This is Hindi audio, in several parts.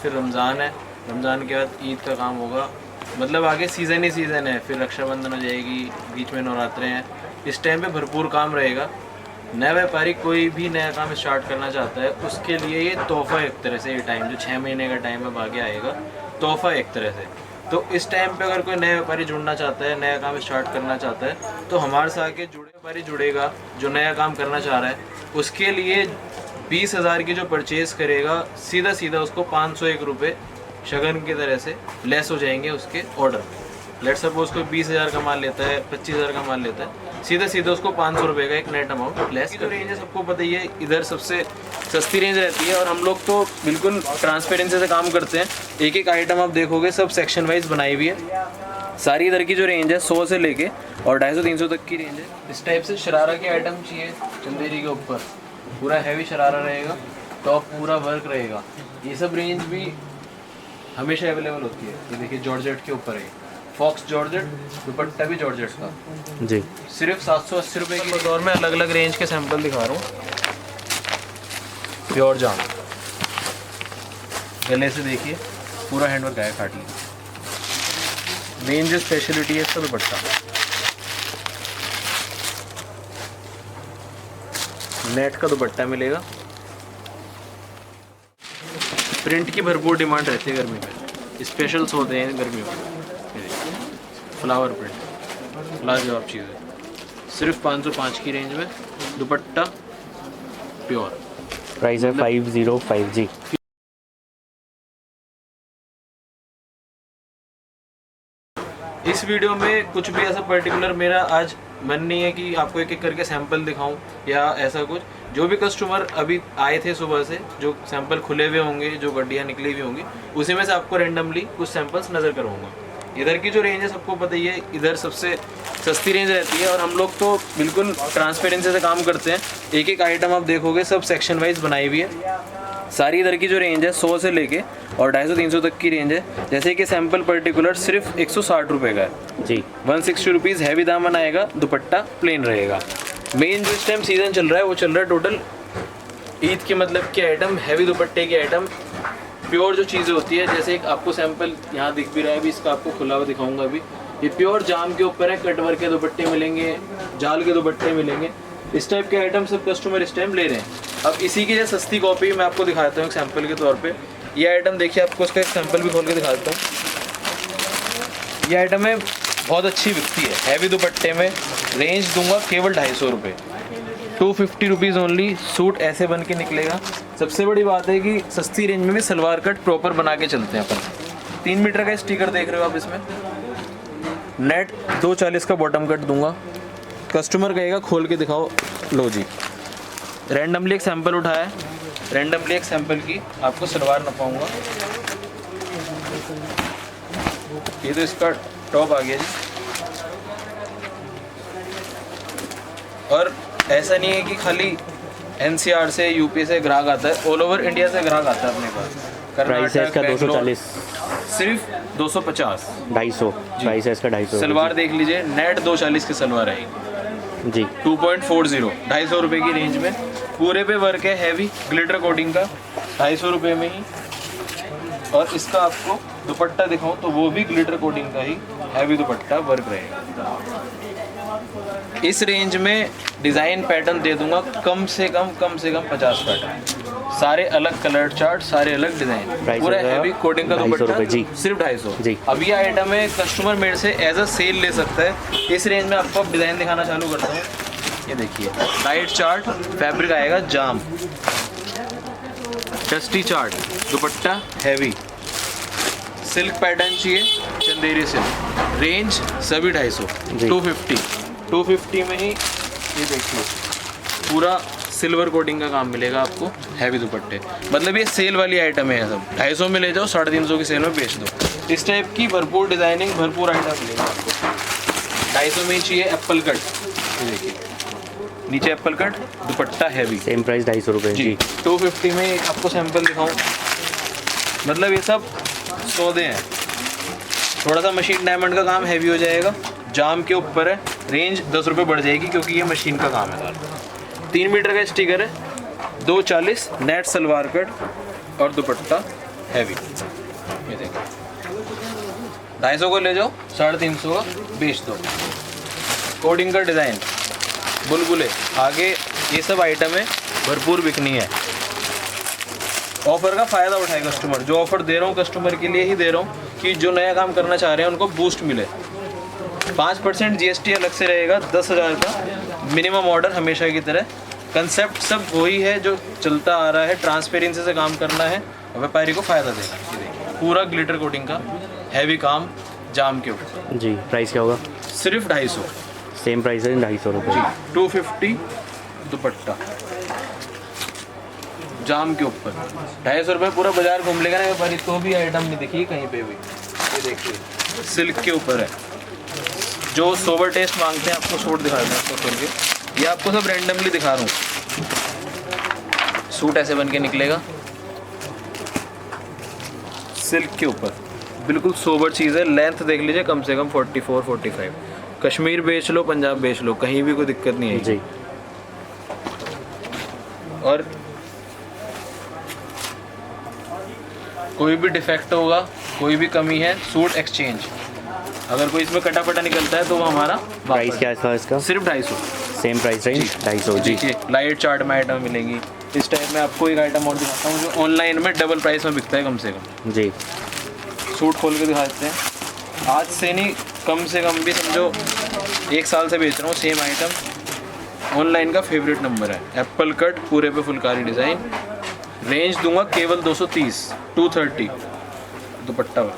फिर रमज़ान है, रमज़ान के बाद ईद का काम होगा, मतलब आगे सीज़न ही सीज़न है। फिर रक्षाबंधन हो जाएगी, बीच में नवरात्रे हैं, इस टाइम पे भरपूर काम रहेगा। नया व्यापारी कोई भी नया काम स्टार्ट करना चाहता है, उसके लिए ये तोहफ़ा एक तरह से, ये टाइम जो 6 महीने का टाइम है आगे आएगा, तोहफ़ा एक तरह से। तो इस टाइम पे अगर कोई नया व्यापारी जुड़ना चाहता है, नया काम स्टार्ट करना चाहता है, तो हमारे से आके व्यापारी जुड़ेगा जो नया काम करना चाह रहा है। उसके लिए 20,000 की जो परचेज़ करेगा, सीधा सीधा उसको 501 रुपये शगन की तरह से लेस हो जाएंगे उसके ऑर्डर। लेट सपोज कोई 20,000 का माल लेता है, 25,000 का माल लेता है, सीधा सीधा उसको 500 रुपये का एक नेट अमाउंट लेस। की जो रेंज है सबको पता ही है, इधर सबसे सस्ती रेंज रहती है और हम लोग तो बिल्कुल ट्रांसपेरेंसी से काम करते हैं। एक एक आइटम आप देखोगे सब सेक्शन वाइज बनाई हुई है। सारी इधर की जो रेंज है 100 से लेके और 250-300 तक की रेंज है। इस टाइप से शरारा के आइटम चाहिए चंदेरी के ऊपर, पूरा हैवी शरारा रहेगा, टॉप पूरा वर्क रहेगा। ये सब रेंज भी हमेशा अवेलेबल होती है। ये देखिए जॉर्जेट के ऊपर है, फॉक्स जॉर्जेट, दुपट्टा भी जॉर्जेट का जी, सिर्फ 780 रुपये की। दौर में अलग अलग रेंज के सैंपल दिखा रहा हूँ। प्योर जाम, गले से देखिए पूरा हैंडवर्क आया काट लिया। रेंज स्पेशलिटी है इसका दुपट्टा, नेट का दुपट्टा मिलेगा। प्रिंट की भरपूर डिमांड रहती है गर्मी में, स्पेशल्स होते हैं गर्मियों में। फ्लावर प्रिंट लाजवाब चीज़ है, सिर्फ 505 की रेंज में, दुपट्टा प्योर, प्राइस है 505 जी। इस वीडियो में कुछ भी ऐसा पर्टिकुलर मेरा आज मन नहीं है कि आपको एक एक करके सैंपल दिखाऊं या ऐसा कुछ। जो भी कस्टमर अभी आए थे सुबह से, जो सैंपल खुले हुए होंगे, जो गड्डियाँ निकली हुई होंगी, उसी में से आपको रेंडमली कुछ सैंपल्स नज़र करवाऊंगा। इधर की जो रेंज है सबको पता ही है, इधर सबसे सस्ती रेंज रहती है और हम लोग तो बिल्कुल ट्रांसपेरेंसी से काम करते हैं। एक एक आइटम आप देखोगे सब सेक्शन वाइज बनाई हुई है। सारी इधर की जो रेंज है 100 से लेके और 250-300 तक की रेंज है। जैसे कि सैंपल पर्टिकुलर सिर्फ 160 रुपये का है जी, 160 रुपीज़ हैवी दामन आएगा, दुपट्टा प्लेन रहेगा। मेन जो इस टाइम सीज़न चल रहा है वो चल रहा है टोटल ईद के मतलब के आइटम, हैवी दुपट्टे के आइटम, प्योर जो चीज़ें होती है। जैसे एक आपको सैंपल यहाँ दिख भी रहा है, अभी इसका आपको खुला हुआ दिखाऊंगा। अभी ये प्योर जाम के ऊपर है, कटवर्क के दुपट्टे मिलेंगे, जाल के दुपट्टे मिलेंगे। इस टाइप के आइटम सब कस्टमर इस टाइम ले रहे हैं। अब इसी की जो सस्ती कॉपी मैं आपको दिखाता हूँ एक सैंपल के तौर पे। ये आइटम देखिए, आपको इसका एक सैंपल भी खोल के दिखाता हूँ। ये आइटम है बहुत अच्छी बिकती है, हैवी दुपट्टे में। रेंज दूंगा केवल 250 रुपये, 250 रुपीज़ ओनली। सूट ऐसे बन के निकलेगा। सबसे बड़ी बात है कि सस्ती रेंज में भी सलवार कट प्रॉपर बना के चलते हैं अपन। 3 मीटर का स्टिकर देख रहे हो आप इसमें। नेट 240 का बॉटम कट दूंगा। कस्टमर कहेगा खोल के दिखाओ, लो जी। रैंडमली एक सैंपल उठाया, रैंडमली एक सैंपल की आपको सलवार नपाऊंगा। ये तो इसका टॉप आ गया जी। और ऐसा नहीं है कि खाली NCR से, यूपी से ग्राहक आता है, ऑल ओवर इंडिया से ग्राहक आता है अपने पास। प्राइस है इसका 240, सिर्फ 250, 250 प्राइस है इसका 250। सलवार देख लीजिए, नेट 240 की सलवार आएगी जी, 2.40, 250 रुपये की रेंज में। पूरे पे वर्क है हैवी ग्लिटर कोटिंग का, 250 रुपये में ही। और इसका आपको दुपट्टा दिखाऊं तो वो भी ग्लिटर कोटिंग का ही हैवी दुपट्टा वर्क रहेगा। इस रेंज में डिज़ाइन पैटर्न दे दूंगा कम से कम 50 पैटर्न, सारे अलग कलर चार्ट, सारे अलग डिज़ाइन, पूरा हैवी कोटिंग का दुपट्टा जी, सिर्फ 250 जी। अब ये आइटम है कस्टमर मेरे से एज अ सेल ले सकता है। इस रेंज में आपको अब डिज़ाइन दिखाना चालू करता हूँ। ये देखिए लाइट चार्ट, फैब्रिक आएगा जाम, dusty chart, dupatta heavy, silk pattern चाहिए चंदेरी सिल्क। रेंज सभी 250, 250 में ही। ये देखिए पूरा सिल्वर कोटिंग का काम मिलेगा आपको, हैवी दुपट्टे। मतलब ये सेल वाली आइटम है सब। 250 में ले जाओ, 350 की सेल में बेच दो। इस टाइप की भरपूर डिज़ाइनिंग, भरपूर आइटम मिलेगा आपको। 250 में ही चाहिए एप्पल कट। ये देखिए नीचे एप्पल कट, दुपट्टा हैवी, सेम प्राइस 250 रुपये जी। 250 में एक आपको सैंपल दिखाऊं। मतलब ये सब सौदे हैं। थोड़ा सा मशीन डायमंड का काम हैवी हो जाएगा, जाम के ऊपर है। रेंज 10 रुपये बढ़ जाएगी क्योंकि ये मशीन का काम है सारा। 3 मीटर का स्टिकर है, 240 नेट सलवार कट और दुपट्टा हैवी। ये देखिए 250 को ले जाओ, 350 का बेच दो। कोडिंग का डिज़ाइन, बुलबुले, आगे ये सब आइटम है, भरपूर बिकनी है। ऑफ़र का फ़ायदा उठाए कस्टमर। जो ऑफ़र दे रहा हूँ कस्टमर के लिए ही दे रहा हूँ कि जो नया काम करना चाह रहे हैं उनको बूस्ट मिले। 5% GST अलग से रहेगा, 10,000 का मिनिमम ऑर्डर हमेशा की तरह। कंसेप्ट सब वही है जो चलता आ रहा है, ट्रांसपेरेंसी से काम करना है और व्यापारी को फ़ायदा देगा। ये देखिए पूरा ग्लिटर कोटिंग का हैवी काम जाम के ऊपर। जी, प्राइस क्या होगा? सिर्फ 250। सेम प्राइस है, 250 रुपये। 250 दुपट्टा जाम के ऊपर। 250 रुपये पूरा बाजार घूम लेगा ना व्यापारी, तो भी आइटम नहीं दिखी कहीं पे भी। ये देखिए सिल्क के ऊपर है। जो सोबर टेस्ट मांगते हैं आपको सूट दिखा दें आपको खोल के। ये आपको सब रैंडमली दिखा रहा हूँ। सूट ऐसे बन के निकलेगा सिल्क के ऊपर, बिल्कुल सोबर चीज़ है। लेंथ देख लीजिए कम से कम 44-45। कश्मीर बेच लो, पंजाब बेच लो, कहीं भी कोई दिक्कत नहीं है जी। और कोई भी डिफेक्ट होगा, कोई भी कमी है, सूट एक्सचेंज। अगर कोई इसमें कटा पटा निकलता है तो वो हमारा प्राइस क्या है इसका? सिर्फ 250। Same price range 250। जी। देखिए लाइट चार्ट में आइटम मिलेंगी। इस टाइप में आपको एक आइटम और दिखाता हूँ जो ऑनलाइन में डबल प्राइस में बिकता है कम से कम। जी। सूट खोल के दिखा देते हैं। आज से नहीं, कम से कम भी समझो 1 साल से बेच रहा हूँ सेम आइटम। ऑनलाइन का फेवरेट नंबर है। एप्पल कट पूरे पे फुलकारी डिज़ाइन। रेंज दूंगा केवल 230, 230 दुपट्टा में।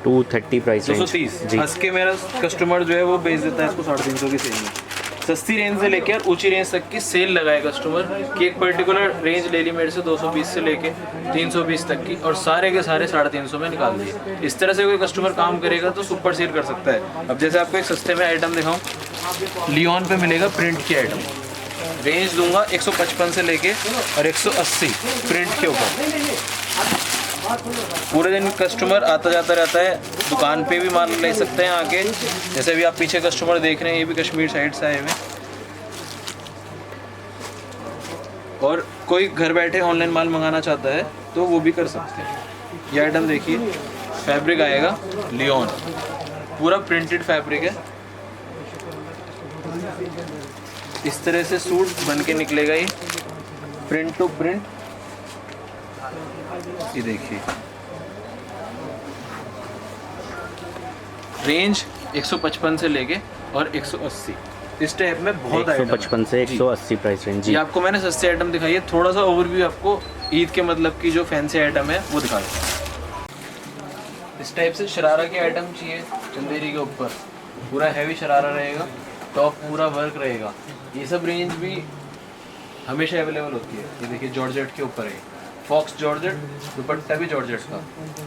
230 प्राइस रेंज। 230। जी। हंस के मेरा कस्टमर जो है वो बेच देता है इसको 350 की सेल में। सस्ती रेंज से लेकर ऊंची रेंज तक की सेल लगाए कस्टमर कि एक पर्टिकुलर रेंज ले ली मेरे से 220 से लेके 320 तक की, और सारे के सारे 350 में निकाल दिए। इस तरह से कोई कस्टमर काम करेगा तो सुपर सेल कर सकता है। अब जैसे आपको एक सस्ते में आइटम दिखाऊं, लियोन पे मिलेगा प्रिंट की आइटम। रेंज दूंगा 155 से लेके और 180 प्रिंट के ऊपर। पूरे दिन कस्टमर आता जाता रहता है, दुकान पे भी माल ले सकते हैं आके। जैसे अभी आप पीछे कस्टमर देख रहे हैं, ये भी कश्मीर साइड से आए हुए हैं। और कोई घर बैठे ऑनलाइन माल मंगाना चाहता है तो वो भी कर सकते हैं। ये आइटम देखिए, फैब्रिक आएगा लियोन, पूरा प्रिंटेड फैब्रिक है। इस तरह से सूट बन के निकलेगा ये, प्रिंट टू प्रिंट। ये देखिए रेंज 155 से लेके और 180 इस टाइप में बहुत 155 से 180 प्राइस रेंज। ये आपको मैंने सस्ते आइटम दिखाई है। थोड़ा सा ओवरव्यू आपको ईद के मतलब की जो फैंसी आइटम है वो दिखा देता हूँ। इस टाइप से शरारा की आइटम चाहिए चंदेरी के ऊपर, पूरा हैवी शरारा रहेगा, टॉप पूरा वर्क रहेगा। ये सब रेंज भी हमेशा अवेलेबल होती है। ये देखिए जॉर्जेट के ऊपर है, फॉक्स जॉर्जेट, दुपट्टा भी जॉर्जेट का।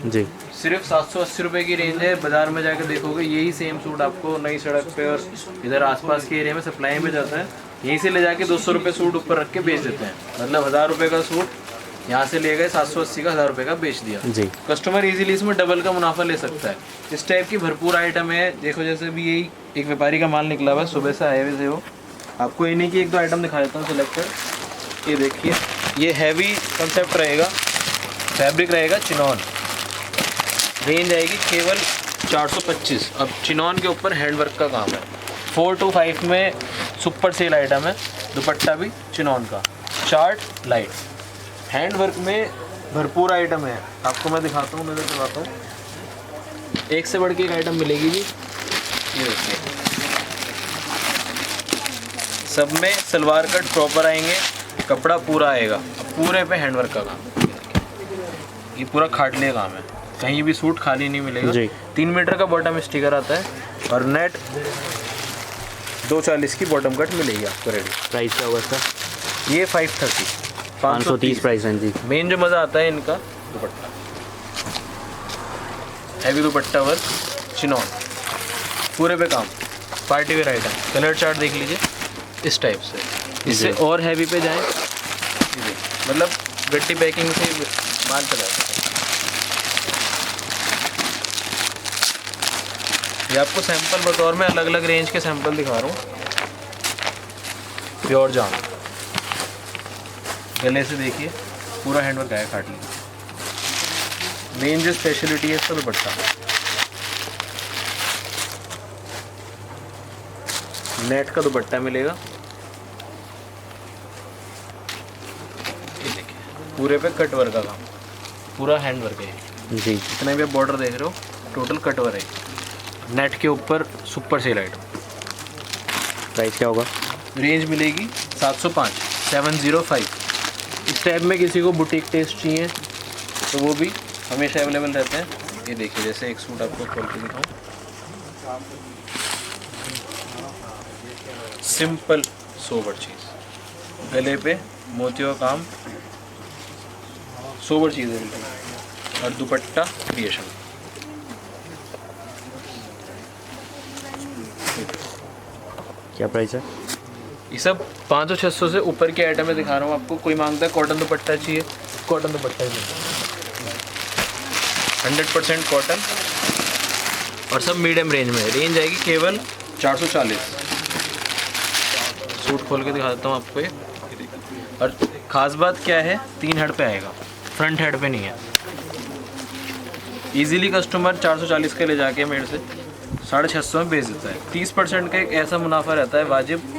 जी। सिर्फ 780 रुपये की रेंज है। बाजार में जाकर देखोगे यही सेम सूट आपको नई सड़क पे और इधर आसपास के एरिया में सप्लाई में जाता है। यहीं से ले जाके 200 रुपये सूट ऊपर रख के बेच देते हैं। मतलब 1000 रुपये का सूट यहाँ से ले गए 780 का 1000 रुपये का बेच दिया। जी। कस्टमर इजीली इसमें डबल का मुनाफा ले सकता है। इस टाइप की भरपूर आइटम है। देखो जैसे भी यही एक व्यापारी का माल निकला हुआ है, सुबह से आए हुए थे वो। आपको इन्हीं की 1-2 आइटम दिखा देता हूँ सिलेक्टेड। ये देखिए, ये हैवी कंसेप्ट रहेगा, फैब्रिक रहेगा चिनॉन। रेंज आएगी केवल 425। अब चिनॉन के ऊपर हैंडवर्क का काम है। 4 to 5 में सुपर सेल आइटम है। दुपट्टा भी चिनॉन का, चार्ट लाइट, हैंडवर्क में भरपूर आइटम है। आपको मैं दिखाता हूँ, नजर दिखाता हूँ। एक से बढ़ के एक आइटम मिलेगी जी। ये देखिए, सब में सलवार कट प्रॉपर आएंगे, कपड़ा पूरा आएगा, पूरे पे हैंडवर्क का काम। ये पूरा खाटले काम है, कहीं भी सूट खाली नहीं मिलेगा। 3 मीटर का बॉटम स्टिकर आता है और नेट 240 की बॉटम कट मिलेगी आपको रेडी। प्राइस क्या होगा इसका? ये 530, 530 प्राइस है जी। मेन जो मज़ा आता है इनका दुपट्टा, हैवी दुपट्टा वर्क, चिनॉन, पूरे पे काम, party wear item. Colour chart देख लीजिए इस टाइप से। इससे और हैवी पे जाएं, मतलब गट्टी पैकिंग से माल चला जाता है। ये आपको सैंपल बतौर में अलग अलग रेंज के सैंपल दिखा रहा हूँ। प्योर जाम, गले से देखिए पूरा हैंडवर्क आया काट लीजिए। मेन जो स्पेशलिटी है इसका दुपट्टा, नेट का दुपट्टा मिलेगा। ये देखिए पूरे पे कट वर्क का काम, पूरा हैंड वर्क है जी। जितने भी बॉर्डर देख रहे हो टोटल कट वर्क है। नेट के ऊपर सुपर सेल आइटम। प्राइस क्या होगा? रेंज मिलेगी 705, 705। इस टाइप में किसी को बुटीक टेस्ट चाहिए तो वो भी हमेशा अवेलेबल रहते हैं। ये देखिए जैसे एक सूट आपको खोल के दिखाऊं, सिंपल सोबर चीज़, गले पे मोतियों का काम, सोबर चीज़ है बिल्कुल। और दुपट्टा क्रिएशन। क्या प्राइस है? ये सब 500-600 से ऊपर के आइटम में दिखा रहा हूँ आपको। कोई मांगता है कॉटन दुपट्टा चाहिए, कॉटन दुपट्टा ही मिलता है, 100% कॉटन। और सब मीडियम रेंज में। रेंज आएगी केवल 440। सूट खोल के दिखा देता हूँ आपको ये। और ख़ास बात क्या है, 3 हेड पे आएगा, फ्रंट हेड पे नहीं है। इजीली कस्टमर 440 के ले जाके मेरे से 650 में बेच देता है। 30% का एक ऐसा मुनाफा रहता है वाजिब,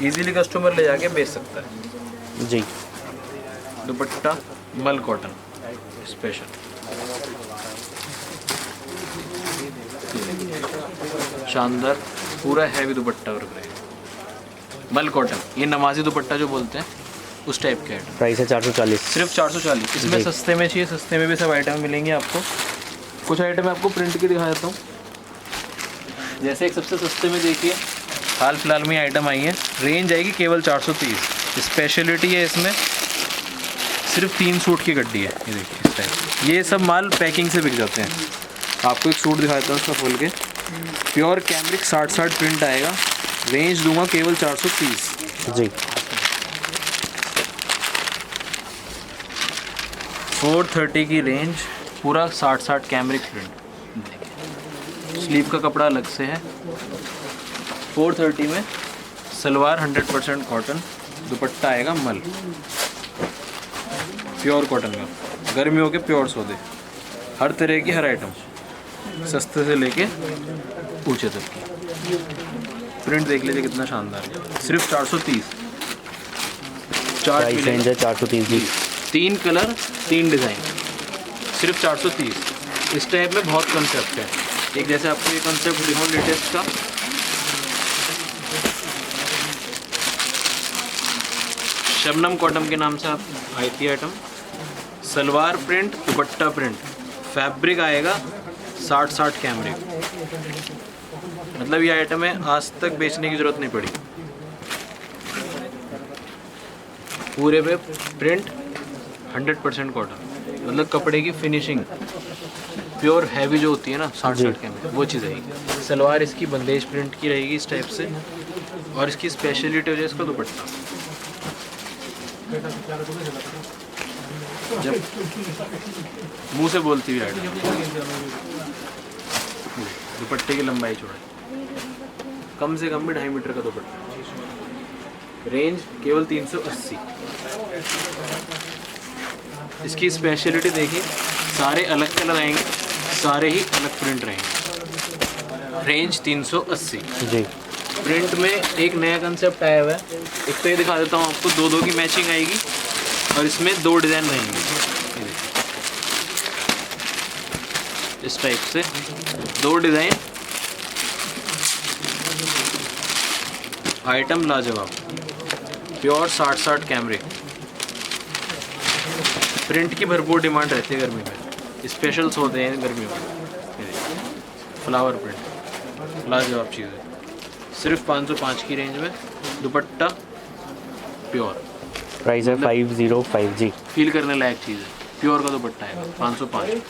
इजीली कस्टमर ले जाके बेच सकता है। जी। दुपट्टा मल कॉटन स्पेशल, शानदार पूरा हैवी दुपट्टा वर्क रहेगा, मल कॉटन। ये नमाजी दुपट्टा जो बोलते हैं उस टाइप के आइटम। प्राइस है 440, सिर्फ 440। इसमें सस्ते में चाहिए, सस्ते में भी सब आइटम मिलेंगे आपको। कुछ आइटम आपको प्रिंट के दिखा देता हूँ। जैसे एक सबसे सस्ते में देखिए, हाल फिलहाल में आइटम आई है, रेंज आएगी केवल 430। स्पेशलिटी है इसमें, सिर्फ 3 सूट की गड्डी है। ये देखिए इस टाइप, ये सब माल पैकिंग से बिक जाते हैं। आपको एक सूट दिखा देता हूँ इसका खोल के। प्योर कैमरिक 60 प्रिंट आएगा, रेंज दूंगा केवल 430। जी। 430 की रेंज, पूरा 60 कैमरिक प्रिंट। स्लीव का कपड़ा अलग से है। 430 में सलवार 100% कॉटन, दुपट्टा आएगा मल, प्योर कॉटन का, गर्मियों के प्योर सौदे, हर तरह की हर आइटम, सस्ते से लेके ऊंचे तक की। प्रिंट देख लीजिए कितना शानदार है, सिर्फ 430। चार्ट प्राइस रेंज है 430 जी। 3 कलर 3 डिज़ाइन, सिर्फ 430। इस टाइप में बहुत कंसेप्ट है। एक जैसे आपको ये कंसेप्ट दिखाऊं लेटेस्ट का, शबनम कॉटन के नाम से आप आई थी आइटम। सलवार प्रिंट, दुपट्टा प्रिंट, फैब्रिक आएगा 60 कैमरिक। मतलब ये आइटम है आज तक बेचने की ज़रूरत नहीं पड़ी। पूरे पे प्रिंट 100% कॉटन, मतलब कपड़े की फिनिशिंग प्योर हैवी जो होती है ना 60 कैमरिक, वो चीज़ आएगी। सलवार इसकी बंदेज प्रिंट की रहेगी इस टाइप से। और इसकी स्पेशलिटी हो जाए इसका दुपट्टा। जब मुंह से बोलती हुई आइटम, दुपट्टे की लंबाई चौड़ाई कम से कम भी 2.5 मीटर का दुपट्टा। रेंज केवल 380। इसकी स्पेशलिटी देखिए, सारे अलग कलर आएंगे, सारे ही अलग प्रिंट रहेंगे। रेंज 380 जी। प्रिंट में एक नया कंसेप्ट आया हुआ है। एक तो ये दिखा देता हूँ आपको, 2-2 की मैचिंग आएगी और इसमें 2 डिज़ाइन रहेंगे इस टाइप से, 2 डिज़ाइन। आइटम लाजवाब, प्योर 60 कैमरिक। प्रिंट की भरपूर डिमांड रहती है गर्मी में, स्पेशल्स होते हैं गर्मियों में। फ्लावर प्रिंट लाजवाब चीज़ है, सिर्फ 505 की रेंज में। दुपट्टा प्योर, प्राइस है 505 जी। फील करने लायक चीज़ है, प्योर का दुपट्टा है 505।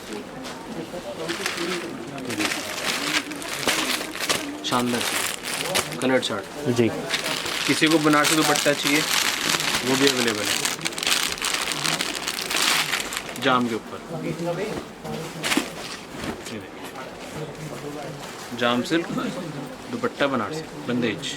शानदार कलर चार्ट। जी। किसी को बनारसी दुपट्टा चाहिए वो भी अवेलेबल है, जाम के ऊपर। जाम सिल्क दुपट्टा बनारसी बंदेज।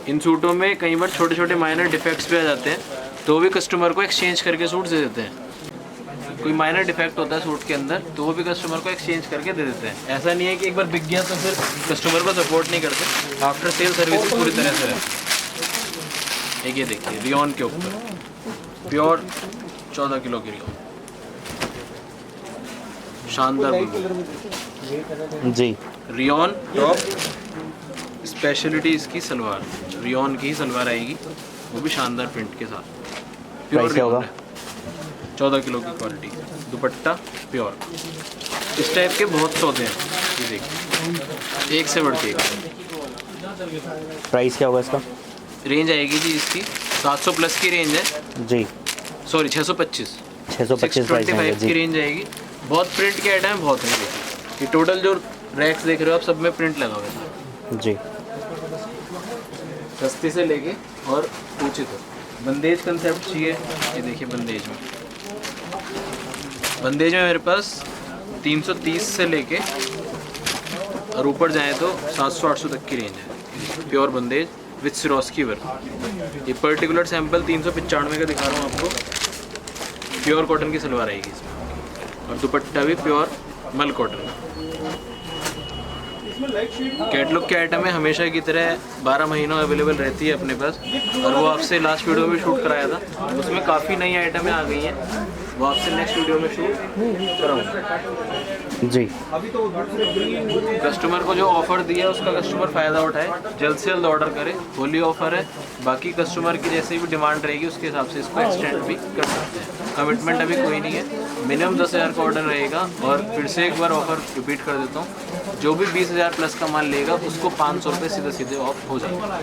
इन सूटों में कई बार छोटे छोटे माइनर डिफेक्ट्स भी आ जाते हैं, तो वो भी कस्टमर को एक्सचेंज करके सूट दे देते हैं। कोई माइनर डिफेक्ट होता है सूट के अंदर तो वो भी कस्टमर को एक्सचेंज करके दे देते हैं। ऐसा नहीं है कि एक बार बिक गया तो फिर कस्टमर को सपोर्ट नहीं करते, आफ्टर सेल सर्विस पूरी तरह से है। एक ये देखिए रियॉन के ऊपर प्योर 14 किलो की रियॉन, शानदार ब्लू जी। Rayon top. स्पेशलिटी इसकी सलवार, रियॉन की ही सलवार आएगी, वो भी शानदार प्रिंट के साथ। प्राइस क्या होगा? 14 किलो की क्वालिटी, दुपट्टा प्योर। इस टाइप के बहुत सौदे हैं, ये देखिए एक से बढ़ के एक। प्राइस क्या होगा इसका? रेंज आएगी जी इसकी 700 प्लस की रेंज है जी। सॉरी 625 625 प्राइस है 625 की जी। रेंज आएगी। बहुत प्रिंट के आइटम बहुत हैं ये टोटल जो रैक्स देख रहे हो आप सब में प्रिंट लगा हुआ है जी। सस्ते से लेके और ऊंचे तक। बंदेज कंसेप्ट चाहिए, ये देखिए बंदेज में मेरे पास 330 से लेके और ऊपर जाए तो 700-800 तक की रेंज है। Pure bandhej with Swarovski work. ये पर्टिकुलर सैंपल 395 का दिखा रहा हूँ आपको। प्योर कॉटन की सलवार आएगी इसमें और दुपट्टा भी प्योर मल कॉटन का। कैटलॉग के आइटम है हमेशा की तरह 12 महीनों अवेलेबल रहती है अपने पास, और वो आपसे लास्ट वीडियो में शूट कराया था, उसमें काफ़ी नई आइटमें आ गई हैं, वो आपसे नेक्स्ट वीडियो में शूट कराऊंगा जी। कस्टमर को जो ऑफर दिया उसका कस्टमर फ़ायदा उठाए, जल्द से जल्द ऑर्डर करे। होली ऑफर है, बाकी कस्टमर की जैसे भी डिमांड रहेगी उसके हिसाब से इसको एक्सटेंड भी कर सकते हैं। कमिटमेंट अभी कोई नहीं है, मिनिमम 10,000 का ऑर्डर रहेगा। और फिर से एक बार ऑफर रिपीट कर देता हूँ, जो भी 20,000 प्लस का माल लेगा उसको 500 रुपये सीधे ऑफ हो जाएगा।